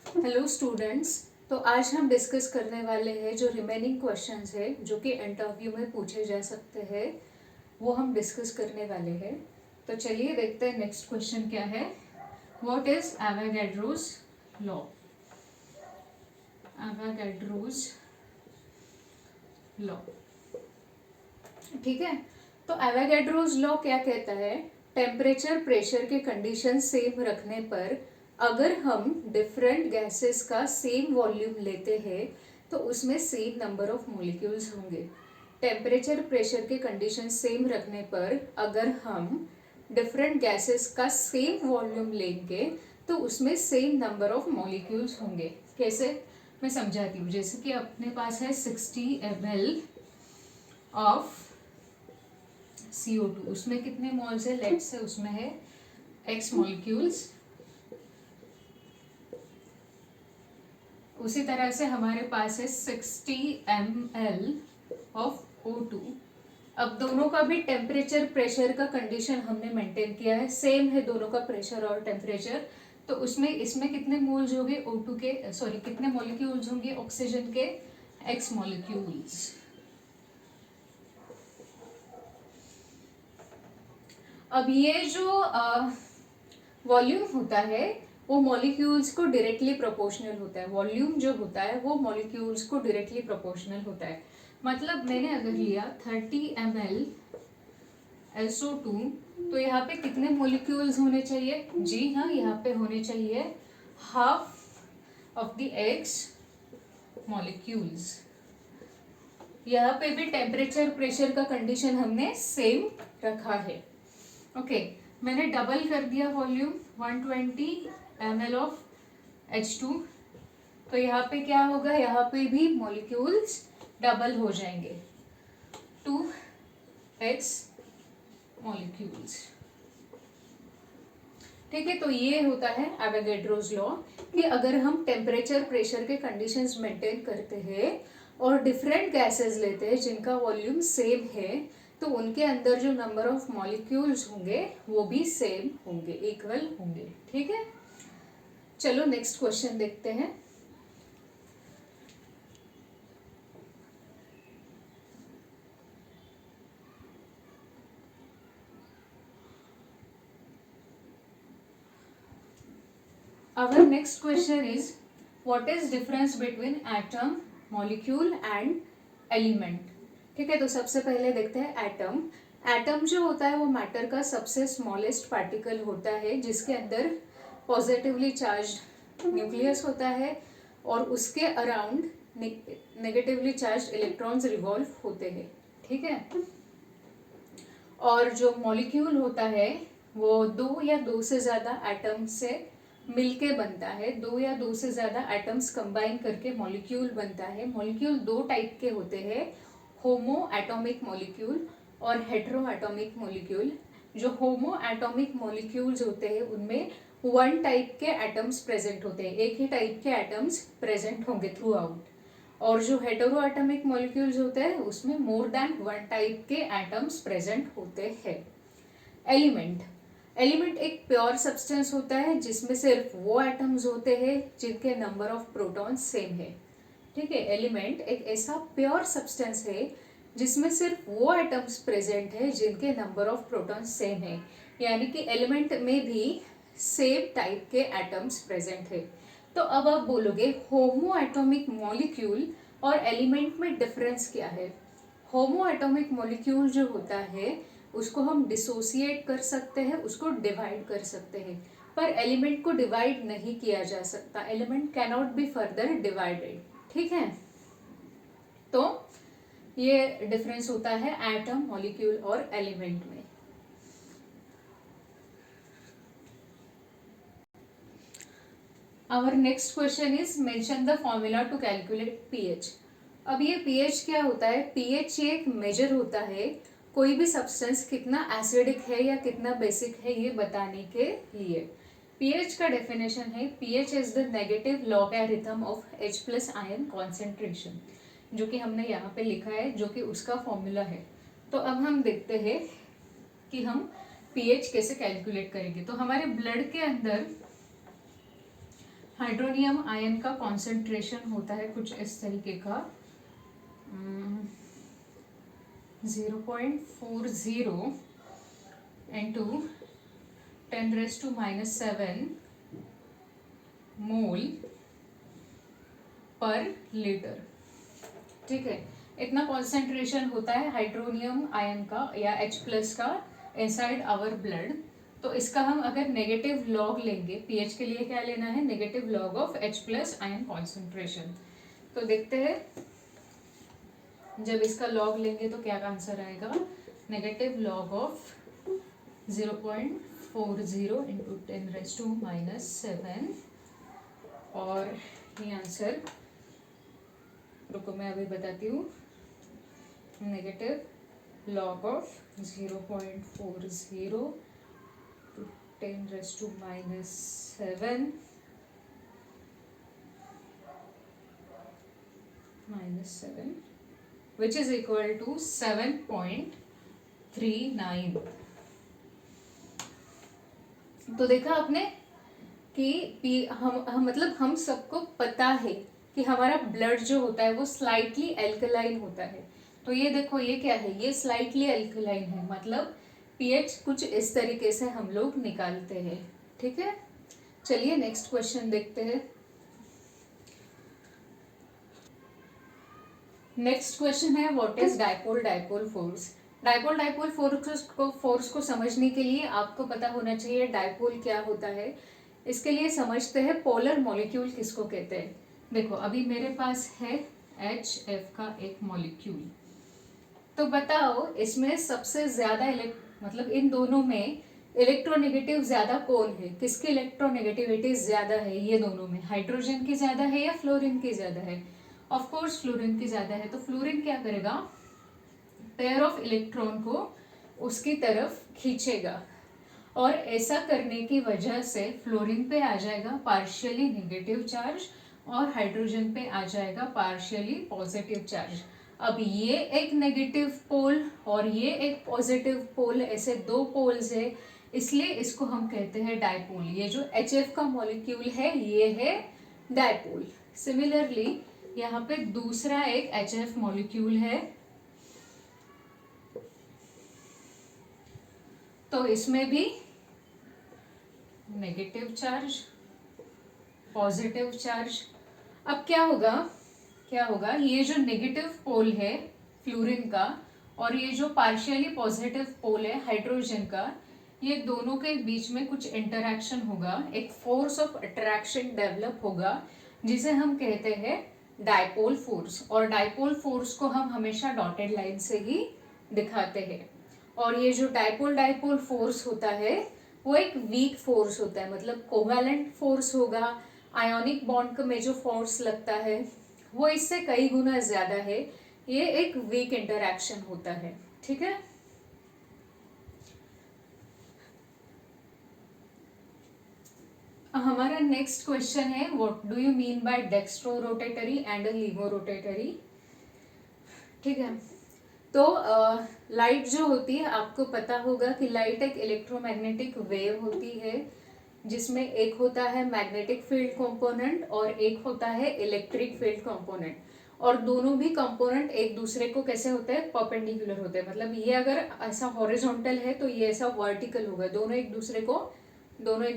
Hello students. तो आज हम डिस्कस करने वाले हैं जो रिमेनिंग क्वेश्चंस है जो कि इंटरव्यू में पूछे जा सकते हैं, वो हम डिस्कस करने वाले हैं। तो चलिए देखते हैं नेक्स्ट क्वेश्चन क्या है। What is Avogadro's law? Avogadro's law, ठीक है। तो एवोगैड्रोस लॉ क्या कहता है? टेम्परेचर प्रेशर के कंडीशन सेम रखने पर अगर हम डिफरेंट गैसेस का सेम वॉल्यूम लेते हैं तो उसमें सेम नंबर ऑफ मॉलिक्यूल्स होंगे। टेम्परेचर प्रेशर के कंडीशन सेम रखने पर अगर हम डिफरेंट गैसेस का सेम वॉल्यूम लेंगे तो उसमें सेम नंबर ऑफ मॉलिक्यूल्स होंगे। कैसे? मैं समझाती हूँ। जैसे कि अपने पास है 60 ml ऑफ CO2, उसमें कितने मोल्स है? लेट्स से उसमें है X मॉलिक्यूल्स। उसी तरह से हमारे पास है 60 ml ऑफ O2। अब दोनों का भी टेम्परेचर प्रेशर का कंडीशन हमने मेंटेन किया है, सेम है दोनों का प्रेशर और टेम्परेचर। तो उसमें इसमें कितने मोल्स होंगे O2 के, सॉरी कितने मॉलिक्यूल्स होंगे ऑक्सीजन के? X molecules. अब ये जो वॉल्यूम होता है वो मॉलिक्यूल्स को डायरेक्टली प्रोपोर्शनल होता है। वॉल्यूम जो होता है वो मॉलिक्यूल्स को डायरेक्टली प्रोपोर्शनल होता है। मतलब मैंने अगर लिया 30 ml SO2, तो यहाँ पे कितने मॉलिक्यूल्स होने चाहिए? जी हाँ, यहाँ पे होने चाहिए half of the X molecules. यहाँ पे भी टेम्परेचर प्रेशर का कंडीशन हमने सेम रखा है। ओके, मैंने डबल कर दिया वॉल्यूम 120 ml ऑफ H2। तो यहाँ पे क्या होगा? यहाँ पे भी मॉलिक्यूल्स डबल हो जाएंगे, 2X मॉलिक्यूल्स। ठीक है, तो ये होता है एवोगैड्रोस लॉ कि अगर हम टेम्परेचर प्रेशर के कंडीशंस मेंटेन करते हैं और डिफरेंट गैसेस लेते हैं जिनका वॉल्यूम सेम है तो उनके अंदर जो नंबर ऑफ मॉलिक्यूल्स होंगे वो भी सेम होंगे, इक्वल होंगे। ठीक है, चलो नेक्स्ट क्वेश्चन देखते हैं। Our next question is what is difference between atom, molecule and element? ठीक है, तो सबसे पहले देखते हैं एटम। एटम जो होता है वो मैटर का सबसे स्मॉलेस्ट पार्टिकल होता है जिसके अंदर पॉजिटिवली चार्ज्ड न्यूक्लियस होता है और उसके around negatively charged electrons revolve होते हैं। ठीक है, और जो मॉलिक्यूल होता है वो दो या दो से ज़्यादा एटम से मिलके बनता है। दो या दो से ज़्यादा एटम्स कंबाइन करके मॉलिक्यूल बनता है। मॉलिक्यूल दो टाइप के होते हैं, होमो एटॉमिक मॉलिक्यूल और हेटेरो एटॉमिक मॉलिक्यूल। जो होमो एटॉमिक मॉलिक्यूल्स होते हैं उनमें वन टाइप के एटम्स प्रेजेंट होते हैं, एक ही टाइप के एटम्स प्रेजेंट होंगे थ्रू आउट। और जो हेटेरो एटॉमिक मॉलिक्यूल्स होते हैं उसमें मोर देन वन टाइप के एटम्स प्रेजेंट होते हैं। एलिमेंट, एलिमेंट एक प्योर सब्सटेंस होता है जिसमें सिर्फ वो एटम्स होते हैं जिनके नंबर ऑफ प्रोटॉन्स सेम है। ठीक है, एलिमेंट एक ऐसा प्योर सब्सटेंस है जिसमें सिर्फ वो एटम्स प्रेजेंट है जिनके नंबर ऑफ प्रोटॉन्स सेम है। यानी कि एलिमेंट में भी सेम टाइप के एटम्स प्रेजेंट है। तो अब आप बोलोगे होमो एटॉमिक मॉलिक्यूल और एलिमेंट में डिफरेंस क्या है? होमो एटॉमिक मॉलिक्यूल जो होता है उसको हम डिसोसिएट कर सकते हैं, उसको डिवाइड कर सकते हैं, पर एलिमेंट को डिवाइड नहीं किया जा सकता। Element can not be further divided. ठीक है, तो ये डिफरेंस होता है एटम, मॉलिक्यूल और एलिमेंट में। Our next question is mention the formula to calculate pH. अब ये पीएच क्या होता है? पीएच ये एक मेजर होता है कोई भी सब्सटेंस कितना एसिडिक है या कितना बेसिक है ये बताने के लिए। पीएच का डेफिनेशन है pH is the negative logarithm of H plus ion concentration, जो कि हमने यहाँ पे लिखा है, जो कि उसका फॉर्मूला है। तो अब हम देखते हैं कि हम पीएच कैसे कैलकुलेट करेंगे। तो हमारे ब्लड के अंदर हाइड्रोनियम आयन का कॉन्सेंट्रेशन होता है कुछ इस तरीके का, 0.40 इंटू 10⁻⁷ मोल पर लीटर। ठीक है, इतना कॉन्सेंट्रेशन होता है हाइड्रोनियम आयन का या H+ का इनसाइड आवर ब्लड। तो इसका हम अगर नेगेटिव लॉग लेंगे, पीएच के लिए क्या लेना है, negative log of H+ ion concentration. तो देखते हैं जब इसका लॉग लेंगे तो क्या आंसर आएगा, नेगेटिव लॉग ऑफ 0.40 इंटू 10⁻⁷। और ये आंसर, रुको मैं अभी बताती हूँ, negative log of 0.40 to 10⁻⁷ -7 which is equal to 7.39। तो देखा आपने कि हम मतलब हम सबको पता है कि हमारा ब्लड जो होता है वो स्लाइटली एल्कलाइन होता है। तो ये देखो ये क्या है, ये स्लाइटली एल्कलाइन है, मतलब पीएच कुछ इस तरीके से हम लोग निकालते हैं। ठीक है, चलिए नेक्स्ट क्वेश्चन देखते हैं। नेक्स्ट क्वेश्चन है what is dipole dipole force. Dipole dipole force को समझने के लिए आपको पता होना चाहिए डाइपोल क्या होता है। इसके लिए समझते हैं पोलर मॉलिक्यूल किसको कहते हैं। देखो अभी मेरे पास है HF का एक मॉलिक्यूल, तो बताओ इसमें सबसे ज्यादा मतलब इन दोनों में इलेक्ट्रोनेगेटिव ज्यादा कौन है, किसकी इलेक्ट्रोनेगेटिविटी ज्यादा है, ये दोनों में हाइड्रोजन की ज्यादा है या फ्लोरीन की ज्यादा है। ऑफ कोर्स फ्लोरीन की ज्यादा है। तो फ्लोरीन क्या करेगा, पेयर ऑफ इलेक्ट्रॉन को उसकी तरफ खींचेगा, और ऐसा करने की वजह से फ्लोरीन पे आ जाएगा पार्शियली नेगेटिव चार्ज और हाइड्रोजन पे आ जाएगा पार्शियली पॉजिटिव चार्ज। अब ये एक नेगेटिव पोल और ये एक पॉजिटिव पोल, ऐसे दो पोल्स है, इसलिए इसको हम कहते हैं डाइपोल। ये जो HF का मॉलिक्यूल है ये है डाइपोल। सिमिलरली यहाँ पे दूसरा एक HF मॉलिक्यूल है, तो इसमें भी नेगेटिव चार्ज पॉजिटिव चार्ज। अब क्या होगा, ये जो नेगेटिव पोल है फ्लोरीन का और ये जो पार्शियली पॉजिटिव पोल है हाइड्रोजन का, ये दोनों के बीच में कुछ इंटरैक्शन होगा, एक फोर्स ऑफ अट्रैक्शन डेवलप होगा जिसे हम कहते हैं डाइपोल फोर्स। और डाइपोल फोर्स को हम हमेशा डॉटेड लाइन से ही दिखाते हैं। और ये जो डाइपोल डाइपोल फोर्स होता है वो एक वीक फोर्स होता है, मतलब कोवैलेंट फोर्स होगा। आयोनिक बॉन्ड में जो फोर्स लगता है वो इससे कई गुना ज्यादा है, ये एक वीक इंटरैक्शन होता है। ठीक है, हमारा नेक्स्ट क्वेश्चन है what do you mean by dextro rotatory and levo rotatory. ठीक है, तो लाइट जो होती है आपको पता होगा कि लाइट एक इलेक्ट्रोमैग्नेटिक वेव होती है जिसमें एक होता है मैग्नेटिक फील्ड कंपोनेंट और एक होता है इलेक्ट्रिक फील्ड कंपोनेंट। और दोनों भी कंपोनेंट एक दूसरे को कैसे होते हैं, परपेंडिकुलर होते हैं। मतलब ये अगर ऐसा हॉरिजॉन्टल है तो ये ऐसा वर्टिकल होगा, दोनों एक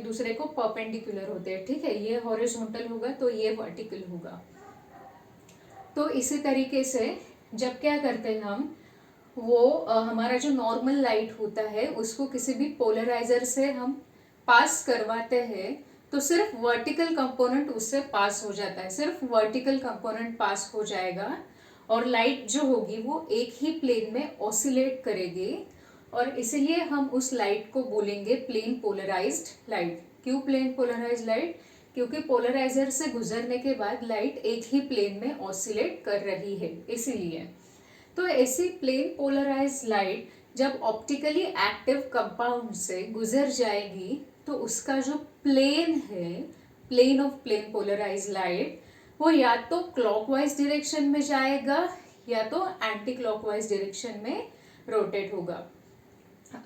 दूसरे को परपेंडिकुलर होते हैं। ठीक है, ये हॉरिजॉन्टल होगा तो ये वर्टिकल होगा। तो इसी तरीके से जब क्या करते हैं हम, वो हमारा जो नॉर्मल लाइट होता है उसको किसी भी पोलराइजर से हम पास करवाते हैं तो सिर्फ वर्टिकल कंपोनेंट उससे पास हो जाता है, सिर्फ वर्टिकल कंपोनेंट पास हो जाएगा और लाइट जो होगी वो एक ही प्लेन में ऑसिलेट करेगी। और इसीलिए हम उस लाइट को बोलेंगे प्लेन पोलराइज्ड लाइट। क्यों प्लेन पोलराइज्ड लाइट, क्योंकि पोलराइजर से गुजरने के बाद लाइट एक ही प्लेन में ऑसिलेट कर रही है, इसीलिए। तो ऐसी प्लेन पोलराइज्ड लाइट जब ऑप्टिकली एक्टिव कंपाउंड से गुजर जाएगी तो उसका जो प्लेन है, plane of plane polarized light, वो या तो क्लॉकवाइज डायरेक्शन में जाएगा या तो एंटी क्लॉकवाइज डायरेक्शन में रोटेट होगा।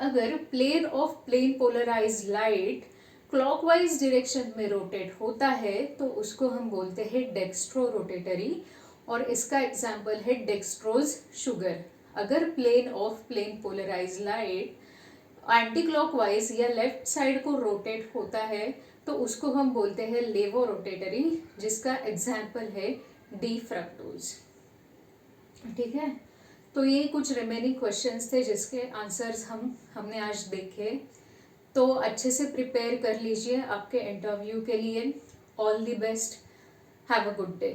अगर plane of plane polarized light clockwise direction में रोटेट होता है तो उसको हम बोलते हैं डेक्स्ट्रो रोटेटरी, और इसका एग्जाम्पल है डेक्सट्रोज शुगर। अगर plane of plane polarise light anti clockwise या लेफ्ट साइड को रोटेट होता है तो उसको हम बोलते हैं लेवो रोटेटरी, जिसका एग्जाम्पल है डी फ्रक्टोज। ठीक है, तो ये कुछ रिमेनिंग क्वेश्चंस थे जिसके आंसर्स हमने आज देखे। तो अच्छे से प्रिपेयर कर लीजिए आपके इंटरव्यू के लिए। All the best, have a good day.